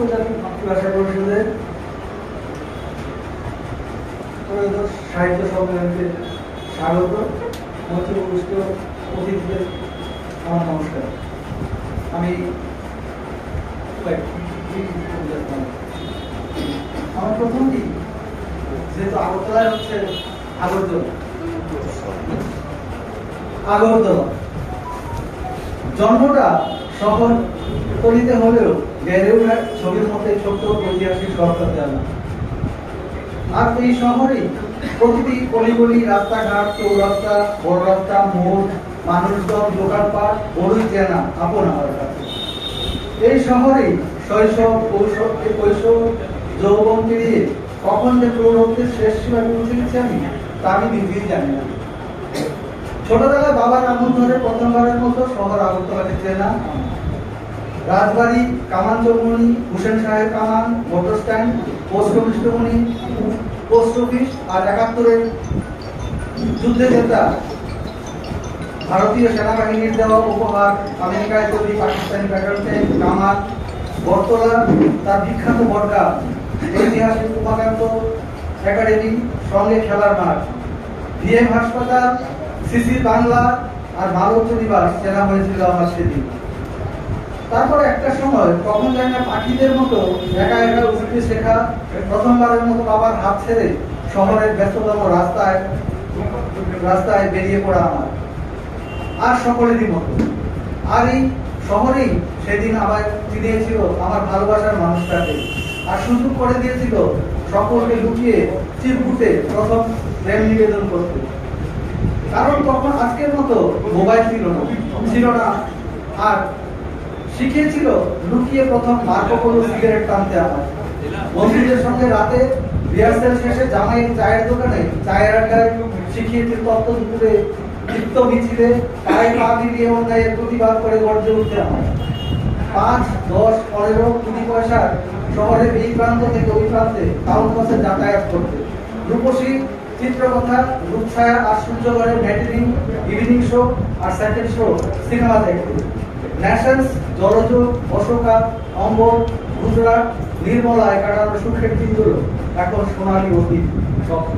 আন্তর্জাতিক মাতৃভাষা পরিষদের সাহিত্য সম্মেলনকে স্বাগত। মঞ্চে উপস্থিত অতিথিদের আমার নমস্কার। আমি আমার প্রথম দিন যেহেতু আগরতলায় হচ্ছে আগরতলা জন্মটা শহর তলিতে হলেও বেড়ে ওঠা ছবির মধ্যে ছোট্ট ঐতিহাসিক সরকার জানা। আর এই শহরেই প্রতিটি গলি রাস্তাঘাট, চৌরাস্তা, বড় রাস্তা, মোড়, মানুষজন, দোকানপাট বড়ই চেনা আপন আমার কাছে। এই শহরেই শৈশব, কৈশোর, যৌবন পেরিয়ে কখন যে প্রৌঢ়ত্বের শেষ সীমায় পৌঁছে গেছি তা আমি নিজেই জানি না। ছোটবেলায় বাবার আঙুল ধরে প্রথমবারের মতো শহর আগরতলাকে চেনা। রাজবাড়ি, কামান চৌমনি, হুসেন সাহেব কামান, motor stand, post office Chowmani, post office আর ৭১-এর যুদ্ধে জেতা ভারতীয় সেনাবাহিনীর দেওয়া উপহার, আমেরিকায় তৈরি পাকিস্তানি ব্যাটাল ট্যাঙ্ক, কামান, বটতলা, তার বিখ্যাত বটগাছ, ঐতিহাসিক উমাকান্ত একাডেমি, সঙ্গে খেলার মাঠ, ভিএম হাসপাতাল, সিসি বাংলা আর মালব্য নিবাস চেনা হয়েছিল আমার সেদিন। তারপরে একটা সময় কখন জানি না পাখিদের মতো একা একা উঠতে শেখা, প্রথমবারের মতো বাবার হাত ছেড়ে শহরের ব্যস্ততম রাস্তায় বেরিয়ে পড়া আমার আর সকলেরই মতো। আর এই শহরেই সেদিন আবার চিনিয়েছিল আমার ভালোবাসার মানুষটাকে, আর সুযোগ করে দিয়েছিল সকলকে লুকিয়ে চিরকুটে প্রথম প্রেম নিবেদন করতে। কারণ তখন আজকের মতো মোবাইল ছিল না, আর শিখিয়েছিল লুকিয়ে প্রথম মার্কো পোলো সিগারেট টানতে আমার। বন্ধুদের সঙ্গে রাতে রিহার্সেল শেষে জামাইয়ের চায়ের দোকানে চায়ের আড্ডায় শিখিয়েছিল তত্ত্ব দুপুরে চিত্ত মিছিলে পায়ে পা মিলিয়ে অন্যায়ের প্রতিবাদ করে গর্জে উঠতে আমার। ৫, ১০, ১৫, ২০ পয়সার শহরের এই প্রান্ত থেকে ওই প্রান্তে টাউন বাসে যাতায়াত করতে, রূপসী, চিত্রকথা, রূপছায়া আর সূর্যগড়ের ম্যাটিনি, ইভিনিং শো আর সেকেন্ড শো সিনেমা দেখতে, ন্যাশনস, জলজ, অশোকা, অম্বর, গুজরাট, নির্মলায় কাটানো সুখের দিনগুলো এখন সোনালী অতীত স্বপ্ন।